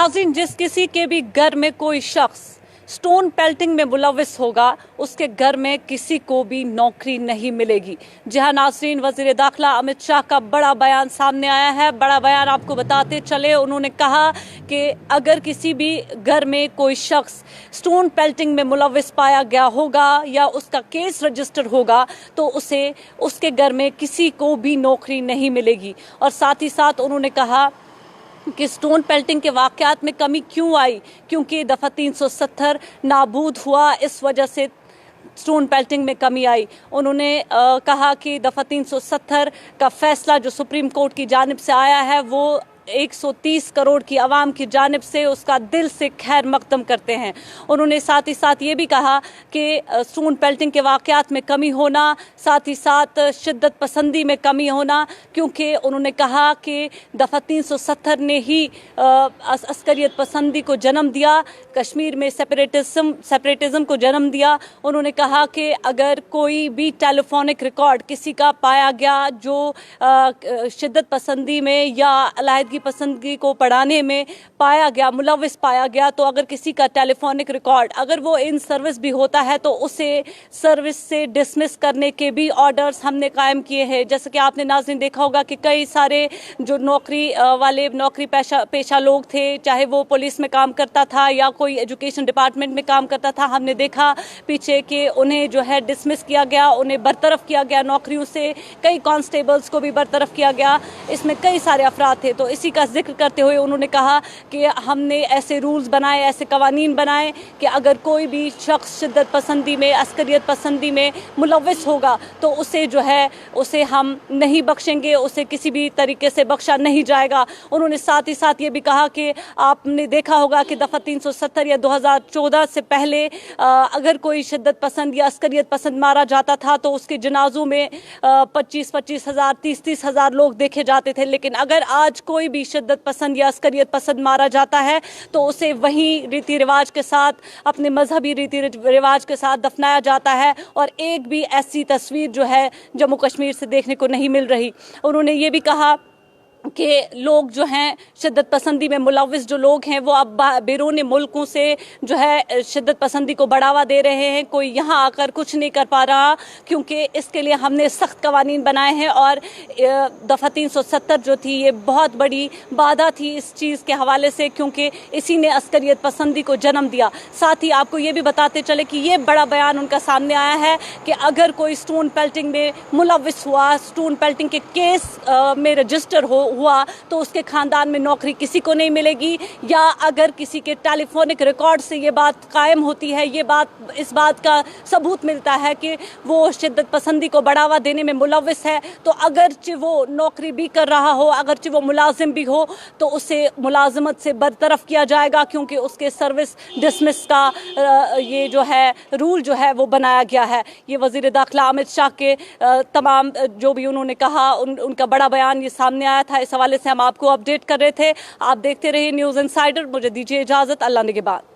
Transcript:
नाज़रीन, जिस किसी के भी घर में कोई शख्स स्टोन पेल्टिंग में मुलविस होगा उसके घर में किसी को भी नौकरी नहीं मिलेगी। जी हाँ नाज़रीन, वज़ीर दाखिला अमित शाह का बड़ा बयान सामने आया है। बड़ा बयान आपको बताते चले, उन्होंने कहा कि अगर किसी भी घर में कोई शख्स स्टोन पेल्टिंग में मुलविस पाया गया होगा या उसका केस रजिस्टर होगा तो उसे उसके घर में किसी को भी नौकरी नहीं मिलेगी। और साथ ही साथ उन्होंने कहा कि स्टोन पेल्टिंग के वाक़यात में कमी क्यों आई, क्योंकि दफ़ा 370 नाबूद हुआ, इस वजह से स्टोन पेल्टिंग में कमी आई। उन्होंने कहा कि दफ़ा 370 का फैसला जो सुप्रीम कोर्ट की जानिब से आया है वो 130 करोड़ की आवाम की जानिब से उसका दिल से खैर मकदम करते हैं। उन्होंने साथ ही साथ ये भी कहा कि स्टोन पेल्टिंग के वाक़यात में कमी होना, साथ ही साथ शिद्दत पसंदी में कमी होना, क्योंकि उन्होंने कहा कि दफ़ा 370 ने ही अस्करियत पसंदी को जन्म दिया, कश्मीर में सेपरेटिज़म को जन्म दिया। उन्होंने कहा कि अगर कोई भी टेलीफोनिक रिकॉर्ड किसी का पाया गया जो शिद्दत पसंदी में या अलहदगी पसंदगी को पढ़ाने में पाया गया, मुलविस पाया गया, तो अगर किसी का टेलीफोनिक रिकॉर्ड अगर वो इन सर्विस भी होता है तो उसे सर्विस से डिसमिस करने के भी ऑर्डर्स हमने कायम किए हैं। जैसे कि आपने नाज़रीन देखा होगा कि कई सारे जो नौकरी पेशा लोग थे, चाहे वो पुलिस में काम करता था या कोई एजुकेशन डिपार्टमेंट में काम करता था, हमने देखा पीछे कि उन्हें जो है डिसमिस किया गया, उन्हें बरतरफ किया गया नौकरियों से। कई कांस्टेबल्स को भी बरतरफ किया गया, इसमें कई सारे अफराद थे। तो इसी का जिक्र करते हुए उन्होंने कहा कि हमने ऐसे रूल्स बनाए, ऐसे कवानीन बनाए कि अगर कोई भी शख्स शिद्दत पसंदी में, अस्करियत पसंदी में मुलविस होगा तो उसे जो है उसे हम नहीं बख्शेंगे, उसे किसी भी तरीके से बख्शा नहीं जाएगा। उन्होंने साथ ही साथ ये भी कहा कि आपने देखा होगा कि दफ़ा 370 या 2014 से पहले अगर कोई शिद्दत पसंद या अस्करियत पसंद मारा जाता था तो उसके जनाजों में 25-25 हज़ार, 30-30 हज़ार लोग देखे जाते थे। लेकिन अगर आज कोई भी शिद्दत पसंद या अस्करियत पसंद मारा जाता है तो उसे वहीं रीति रिवाज के साथ, अपने मजहबी रीति रिवाज के साथ दफनाया जाता है। और एक भी ऐसी तस्वीर जो है जम्मू कश्मीर से देखने को नहीं मिल रही। उन्होंने ये भी कहा कि लोग जो हैं शिद्दत पसंदी में मुलविस जो लोग हैं वो अब बैरून मुल्कों से जो है शिद्दत पसंदी को बढ़ावा दे रहे हैं। कोई यहाँ आकर कुछ नहीं कर पा रहा, क्योंकि इसके लिए हमने सख्त कवानीन बनाए हैं। और दफ़ा 370 जो थी ये बहुत बड़ी बाधा थी इस चीज़ के हवाले से, क्योंकि इसी ने अस्करियत पसंदी को जन्म दिया। साथ ही आपको ये भी बताते चले कि ये बड़ा बयान उनका सामने आया है कि अगर कोई स्टोन पेल्टिंग में मुलविस हुआ, स्टोन पेल्टिंग के केस में रजिस्टर हुआ तो उसके खानदान में नौकरी किसी को नहीं मिलेगी। या अगर किसी के टेलीफोनिक रिकॉर्ड से ये बात कायम होती है, इस बात का सबूत मिलता है कि वो शिद्दत पसंदी को बढ़ावा देने में मुलविस है, तो अगरचे वो नौकरी भी कर रहा हो, अगरचे वो मुलाजिम भी हो, तो उसे मुलाजमत से बरतरफ किया जाएगा, क्योंकि उसके सर्विस डिसमिस का ये जो है रूल जो है वो बनाया गया है। ये वज़ीर दाखिला अमित शाह के तमाम जो भी उन्होंने कहा उनका बड़ा बयान ये सामने आया था। इस हवाले से हम आपको अपडेट कर रहे थे। आप देखते रहिए न्यूज़ इनसाइडर। मुझे दीजिए इजाज़त। अल्लाह निगहबान।